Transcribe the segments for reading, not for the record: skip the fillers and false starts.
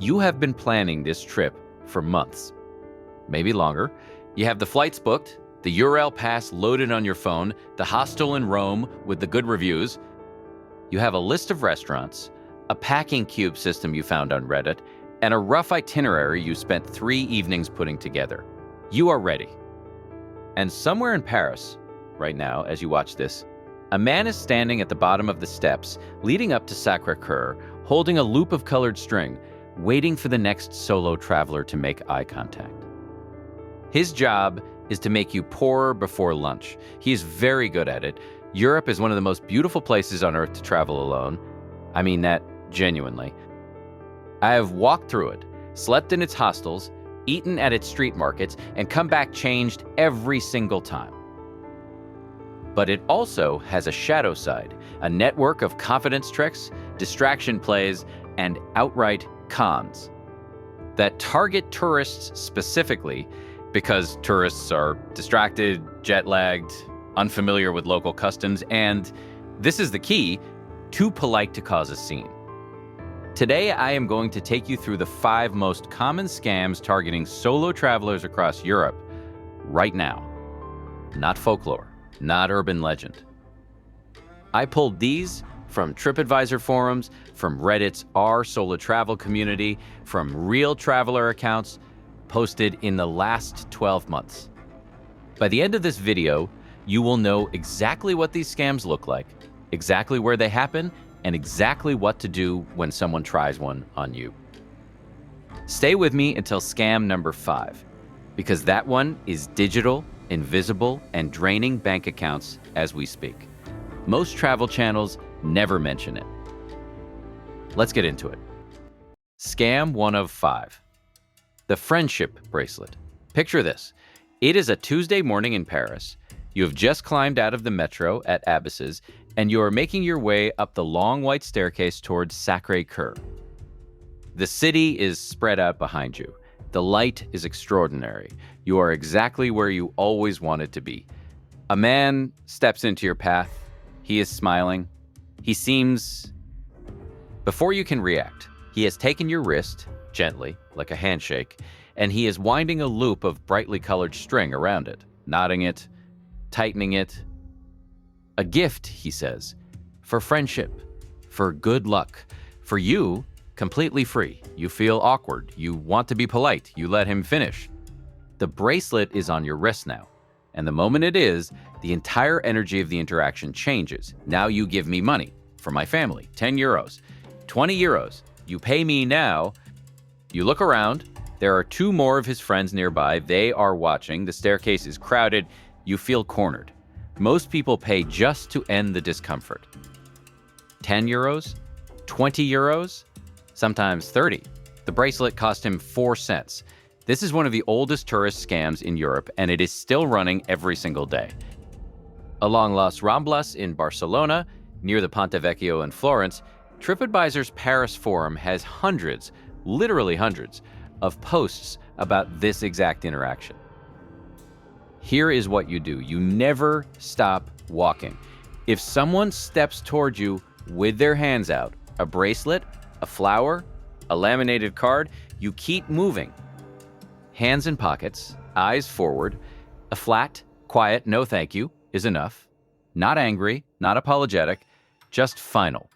You have been planning this trip for months, maybe longer. You have the flights booked, the URL pass loaded on your phone, the hostel in Rome with the good reviews. You have a list of restaurants, a packing cube system you found on Reddit, and a rough itinerary you spent 3 evenings putting together. You are ready. And somewhere in Paris, right now, as you watch this, a man is standing at the bottom of the steps leading up to Sacre Coeur, holding a loop of colored string, waiting for the next solo traveler to make eye contact. His job is to make you poorer before lunch. He is very good at it. Europe is one of the most beautiful places on earth to travel alone. I mean that genuinely. I have walked through it, slept in its hostels, eaten at its street markets, and come back changed every single time. But it also has a shadow side, a network of confidence tricks, distraction plays, and outright cons that target tourists specifically because tourists are distracted, jet-lagged, unfamiliar with local customs, and, this is the key, too polite to cause a scene. Today, I am going to take you through the 5 most common scams targeting solo travelers across Europe right now. Not folklore, not urban legend. I pulled these from TripAdvisor forums, from Reddit's r solo travel community, from real traveler accounts posted in the last 12 months. By the end of this video, you will know exactly what these scams look like, exactly where they happen, and exactly what to do when someone tries one on you. Stay with me until scam number 5, because that one is digital, invisible, and draining bank accounts as we speak. Most travel channels never mention it. Let's get into it. Scam 1 of 5. The friendship bracelet. Picture this. It is a Tuesday morning in Paris. You have just climbed out of the metro at Abysses, and you are making your way up the long white staircase towards Sacre Coeur. The city is spread out behind you. The light is extraordinary. You are exactly where you always wanted to be. A man steps into your path. He is smiling. He seems... Before you can react, he has taken your wrist, gently, like a handshake, and he is winding a loop of brightly colored string around it, knotting it, tightening it. A gift, he says, for friendship, for good luck, for you, completely free. You feel awkward. You want to be polite. You let him finish. The bracelet is on your wrist now, and the moment it is, the entire energy of the interaction changes. Now you give me money for my family, 10 euros, 20 euros. You pay me now. You look around. There are 2 more of his friends nearby. They are watching. The staircase is crowded. You feel cornered. Most people pay just to end the discomfort. 10 euros, 20 euros, sometimes 30. The bracelet cost him 4 cents. This is one of the oldest tourist scams in Europe, and it is still running every single day. Along Las Ramblas in Barcelona, near the Ponte Vecchio in Florence, TripAdvisor's Paris forum has hundreds, literally hundreds, of posts about this exact interaction. Here is what you do. You never stop walking. If someone steps toward you with their hands out, a bracelet, a flower, a laminated card, you keep moving. Hands in pockets, eyes forward, a flat, quiet, no thank you is enough. Not angry, not apologetic, just final.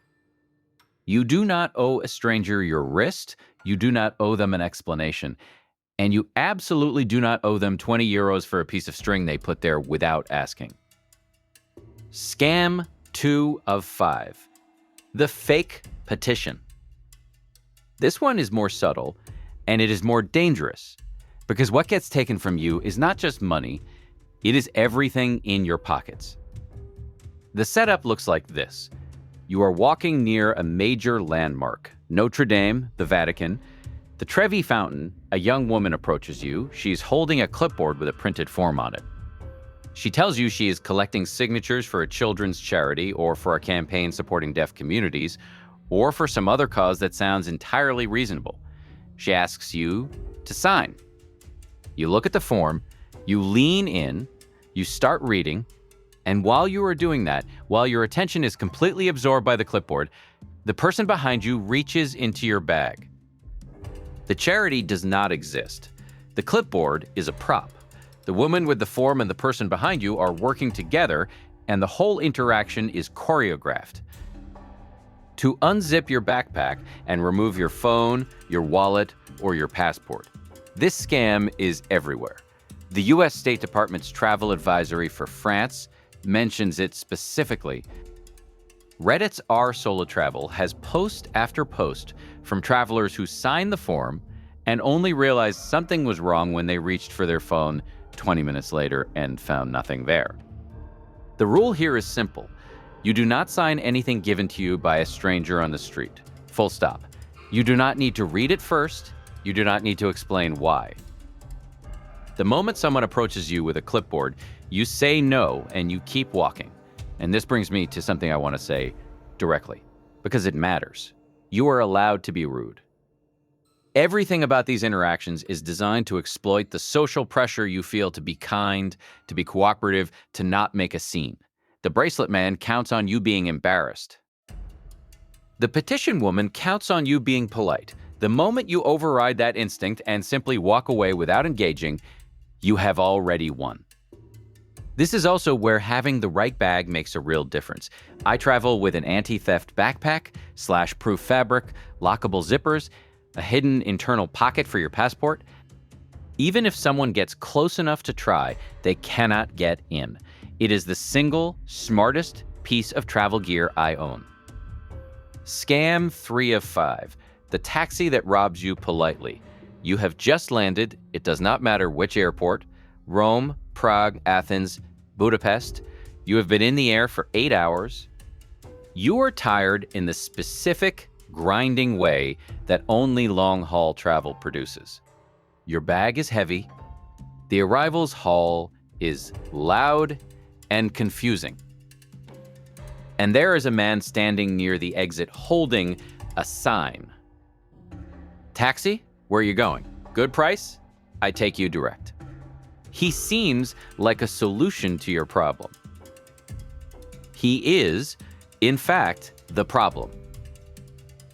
You do not owe a stranger your wrist. You do not owe them an explanation. And you absolutely do not owe them 20 euros for a piece of string they put there without asking. Scam 2 of 5. The fake petition. This one is more subtle, and it is more dangerous, because what gets taken from you is not just money, it is everything in your pockets. The setup looks like this. You are walking near a major landmark, Notre Dame, the Vatican. The Trevi Fountain, a young woman approaches you. She's holding a clipboard with a printed form on it. She tells you she is collecting signatures for a children's charity or for a campaign supporting deaf communities or for some other cause that sounds entirely reasonable. She asks you to sign. You look at the form, you lean in, you start reading, and while you are doing that, while your attention is completely absorbed by the clipboard, the person behind you reaches into your bag. The charity does not exist. The clipboard is a prop. The woman with the form and the person behind you are working together, and the whole interaction is choreographed. To unzip your backpack and remove your phone, your wallet, or your passport. This scam is everywhere. The U.S. State Department's travel advisory for France mentions it specifically. Reddit's r solo travel has post after post from travelers who signed the form and only realized something was wrong when they reached for their phone 20 minutes later and found nothing there. The rule here is simple. You do not sign anything given to you by a stranger on the street. Full stop. You do not need to read it first. You do not need to explain why. The moment someone approaches you with a clipboard, you say no and you keep walking. And this brings me to something I want to say directly, because it matters. You are allowed to be rude. Everything about these interactions is designed to exploit the social pressure you feel to be kind, to be cooperative, to not make a scene. The bracelet man counts on you being embarrassed. The petition woman counts on you being polite. The moment you override that instinct and simply walk away without engaging, you have already won. This is also where having the right bag makes a real difference. I travel with an anti-theft backpack, /proof fabric, lockable zippers, a hidden internal pocket for your passport. Even if someone gets close enough to try, they cannot get in. It is the single smartest piece of travel gear I own. Scam 3 of 5, the taxi that robs you politely. You have just landed, it does not matter which airport, Rome, Prague, Athens, Budapest. You have been in the air for 8 hours. You are tired in the specific, grinding way that only long-haul travel produces. Your bag is heavy. The arrivals hall is loud and confusing. And there is a man standing near the exit holding a sign. Taxi? Where are you going? Good price? I take you direct. He seems like a solution to your problem. He is, in fact, the problem.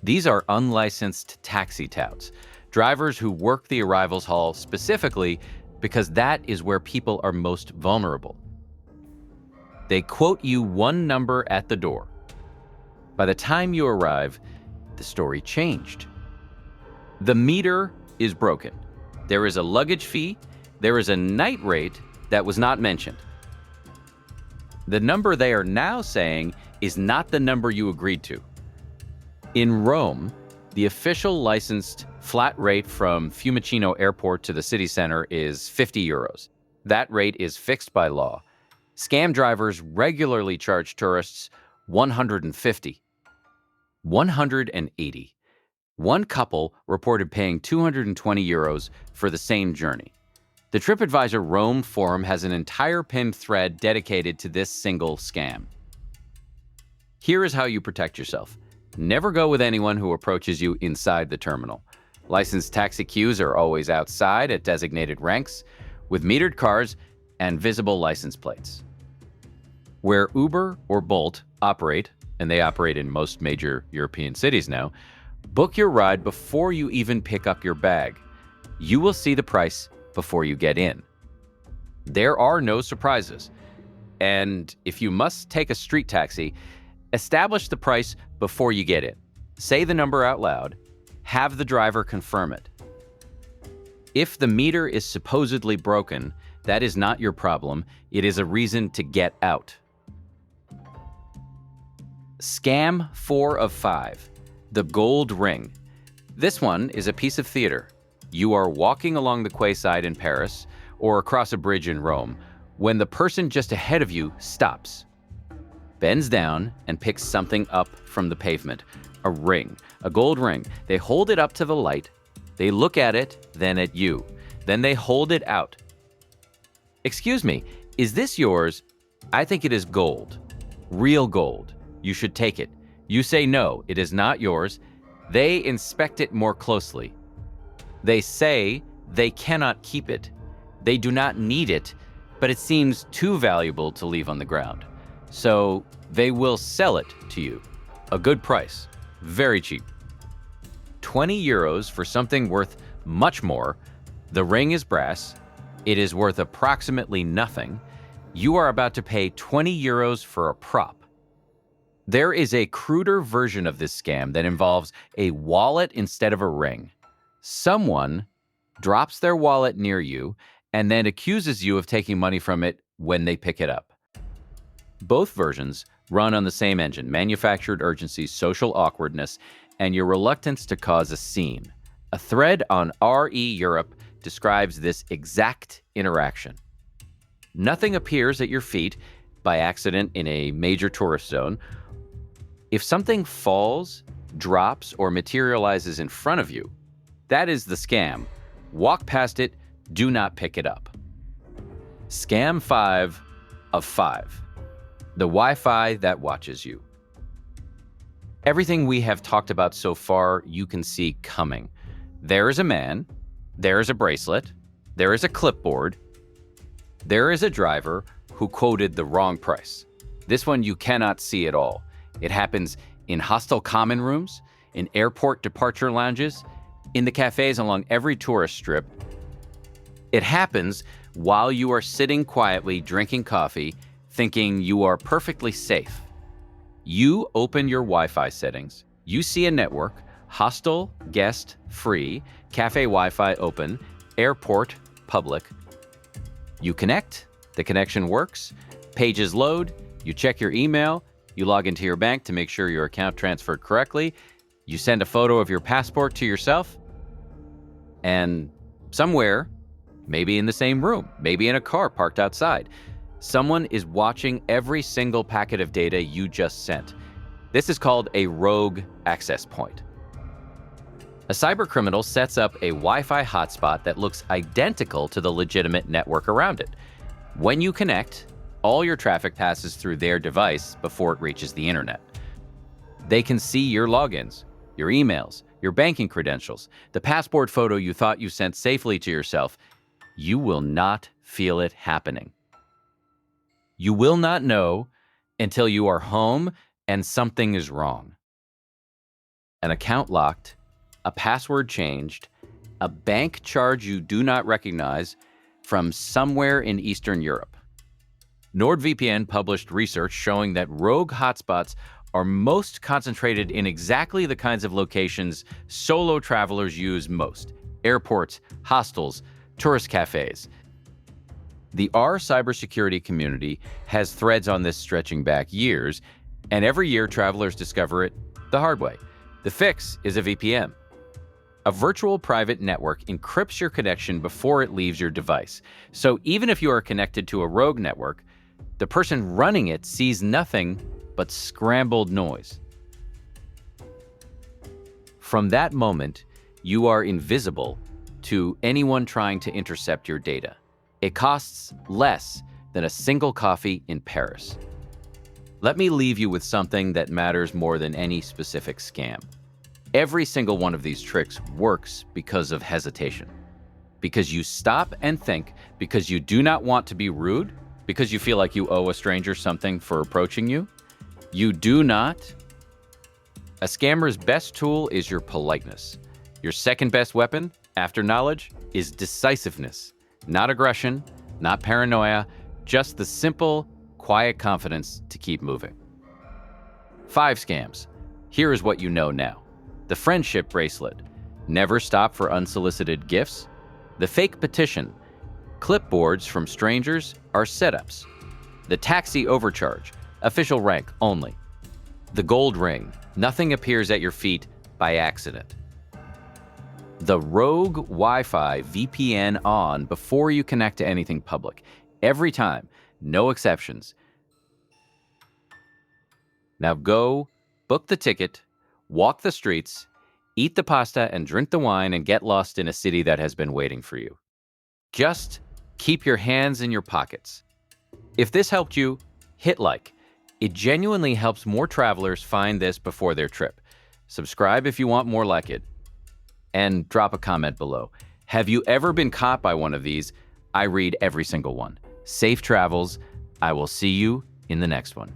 These are unlicensed taxi touts, drivers who work the arrivals hall specifically because that is where people are most vulnerable. They quote you one number at the door. By the time you arrive, the story changed. The meter is broken. There is a luggage fee. There is a night rate that was not mentioned. The number they are now saying is not the number you agreed to. In Rome, the official licensed flat rate from Fiumicino Airport to the city center is 50 euros. That rate is fixed by law. Scam drivers regularly charge tourists 150, 180. One couple reported paying 220 euros for the same journey. The TripAdvisor Rome forum has an entire pinned thread dedicated to this single scam. Here is how you protect yourself. Never go with anyone who approaches you inside the terminal. Licensed taxi queues are always outside at designated ranks, with metered cars and visible license plates. Where Uber or Bolt operate, and they operate in most major European cities now, book your ride before you even pick up your bag. You will see the price before you get in. There are no surprises. And if you must take a street taxi, establish the price before you get in. Say the number out loud. Have the driver confirm it. If the meter is supposedly broken, that is not your problem. It is a reason to get out. Scam 4 of 5, the gold ring. This one is a piece of theater. You are walking along the quayside in Paris or across a bridge in Rome when the person just ahead of you stops, bends down, and picks something up from the pavement. A ring, a gold ring. They hold it up to the light. They look at it, then at you. Then they hold it out. Excuse me, is this yours? I think it is gold. Real gold. You should take it. You say no, it is not yours. They inspect it more closely. They say they cannot keep it. They do not need it, but it seems too valuable to leave on the ground. So they will sell it to you. A good price. Very cheap. 20 euros for something worth much more. The ring is brass. It is worth approximately nothing. You are about to pay 20 euros for a prop. There is a cruder version of this scam that involves a wallet instead of a ring. Someone drops their wallet near you and then accuses you of taking money from it when they pick it up. Both versions run on the same engine: manufactured urgency, social awkwardness, and your reluctance to cause a scene. A thread on RE Europe describes this exact interaction. Nothing appears at your feet by accident in a major tourist zone. If something falls, drops, or materializes in front of you, that is the scam. Walk past it, do not pick it up. Scam 5 of 5. The Wi-Fi that watches you. Everything we have talked about so far, you can see coming. There is a man, there is a bracelet, there is a clipboard, there is a driver who quoted the wrong price. This one you cannot see at all. It happens in hostel common rooms, in airport departure lounges, in the cafes along every tourist strip. It happens while you are sitting quietly drinking coffee, thinking you are perfectly safe. You open your Wi-Fi settings. You see a network: hostel, guest, free, cafe Wi-Fi open, airport, public. You connect, the connection works, pages load, you check your email, you log into your bank to make sure your account transferred correctly, you send a photo of your passport to yourself, and somewhere, maybe in the same room, maybe in a car parked outside, someone is watching every single packet of data you just sent. This is called a rogue access point. A cybercriminal sets up a Wi-Fi hotspot that looks identical to the legitimate network around it. When you connect, all your traffic passes through their device before it reaches the internet. They can see your logins, your emails, your banking credentials, the passport photo you thought you sent safely to yourself. You will not feel it happening. You will not know until you are home and something is wrong. An account locked, a password changed, a bank charge you do not recognize from somewhere in Eastern Europe. NordVPN published research showing that rogue hotspots are most concentrated in exactly the kinds of locations solo travelers use most: airports, hostels, tourist cafes. The R cybersecurity community has threads on this stretching back years, and every year travelers discover it the hard way. The fix is a VPN. A virtual private network encrypts your connection before it leaves your device. So even if you are connected to a rogue network, the person running it sees nothing but scrambled noise. From that moment, you are invisible to anyone trying to intercept your data. It costs less than a single coffee in Paris. Let me leave you with something that matters more than any specific scam. Every single one of these tricks works because of hesitation. Because you stop and think, because you do not want to be rude, because you feel like you owe a stranger something for approaching you. You do not. A scammer's best tool is your politeness. Your second best weapon, after knowledge, is decisiveness. Not aggression, not paranoia, just the simple, quiet confidence to keep moving. 5 scams. Here is what you know now. The friendship bracelet. Never stop for unsolicited gifts. The fake petition. Clipboards from strangers are setups. The taxi overcharge. Official rank only. The gold ring. Nothing appears at your feet by accident. The rogue Wi-Fi VPN on before you connect to anything public. Every time. No exceptions. Now go, book the ticket, walk the streets, eat the pasta and drink the wine, and get lost in a city that has been waiting for you. Just keep your hands in your pockets. If this helped you, hit like. It genuinely helps more travelers find this before their trip. Subscribe if you want more like it. And drop a comment below. Have you ever been caught by one of these? I read every single one. Safe travels. I will see you in the next one.